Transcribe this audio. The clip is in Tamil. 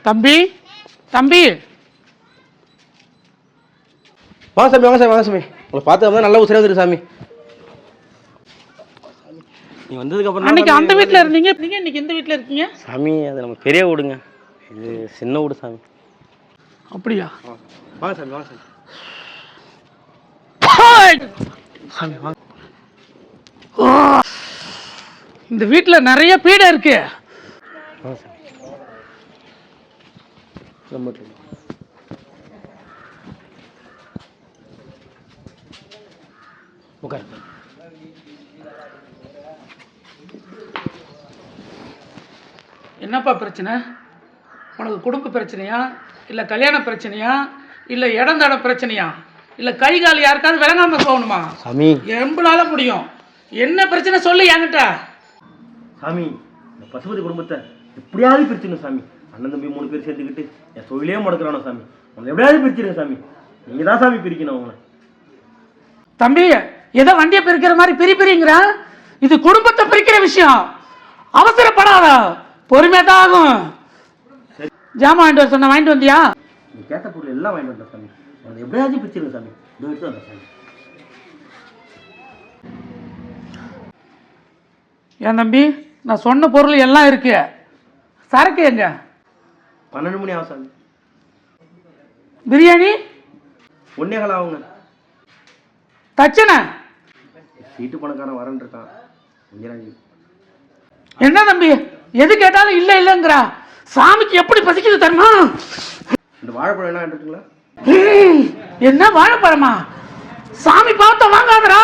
தம்பி தம்பி வாங்க சாமி வாங்க சாமி வாங்க சாமி. உங்களை பார்த்து நல்ல உசிராக இருக்கு சாமி. நீ வந்ததுக்கு அப்புறம் அன்னைக்கு அந்த வீட்டில் இருந்தீங்க, நீங்க இன்னைக்கு இந்த வீட்டில் இருக்கீங்க சாமி. அது நம்ம பெரிய வீடுங்க, இது சின்ன வீடு சாமி. அப்படியா? வாங்க சாமி வாங்க சாமி. சாமி வாங்க. இந்த வீட்டில் நிறைய பீடை இருக்கு. வாங்க சாமி. ரொம்ப உட்காரு. என்னப்பா பிரச்சனை? உனக்கு குடும்ப பிரச்சனையா, இல்லை கல்யாண பிரச்சனையா, இல்லை இடம் தட பிரச்சனையா, இல்லை கை கால் யாருக்காவது விளங்காம போகணுமா? சாமி எம்பளால முடியும். என்ன பிரச்சனை சொல்லு என்கிட்ட. சாமி, இந்த பசுபதி குடும்பத்தை எப்படியாவது பிரிச்சிருங்க சாமி. அண்ணன் தம்பி 3 பேர் சேர்ந்துக்கிட்டு என் தொழிலே முடக்கிறானோ சாமி. உங்களை எப்படியாவது பிரிச்சிருங்க சாமி. நீங்கள் தான் சாமி பிரிக்கணும் அவங்கள. தம்பி, ஏதோ வண்டியை பிரிக்கிற மாதிரி பிரிக்கிறா. இது குடும்பத்தை பிரிக்கிற விஷயம். அவசரப்படாத, பொறுமையாக தான் ஆகும். ஜாமான் வாங்கிட்டு வர சொன்ன, வாங்கிட்டு வந்தியா? நீ கேட்ட பொருள் எல்லாம் வாங்கிட்டு வந்தேன் சாமி. உங்களை எப்படியாவது பிரிச்சிருங்க சாமி. இது எடுத்து வந்தேன் சாமி. ஏன் தம்பி, நான் சொன்ன பொருள் எல்லாம் இருக்கு. சரக்கு எங்க? 12 மணி ஆகும் சாமி. பிரியாணி 1:15 ஆகுங்க. தச்சனை சீட்டு பணக்காரன் வரன் இருக்கான். என்ன தம்பி, எது கேட்டாலும் இல்லை இல்லைங்கிறா. சாமிக்கு எப்படி பசிக்குது தரமா? இந்த வாழைப்பழம் என்ன இருக்குங்களா? என்ன வாழைப்பழமா? சாமி பார்த்த வாங்காதரா.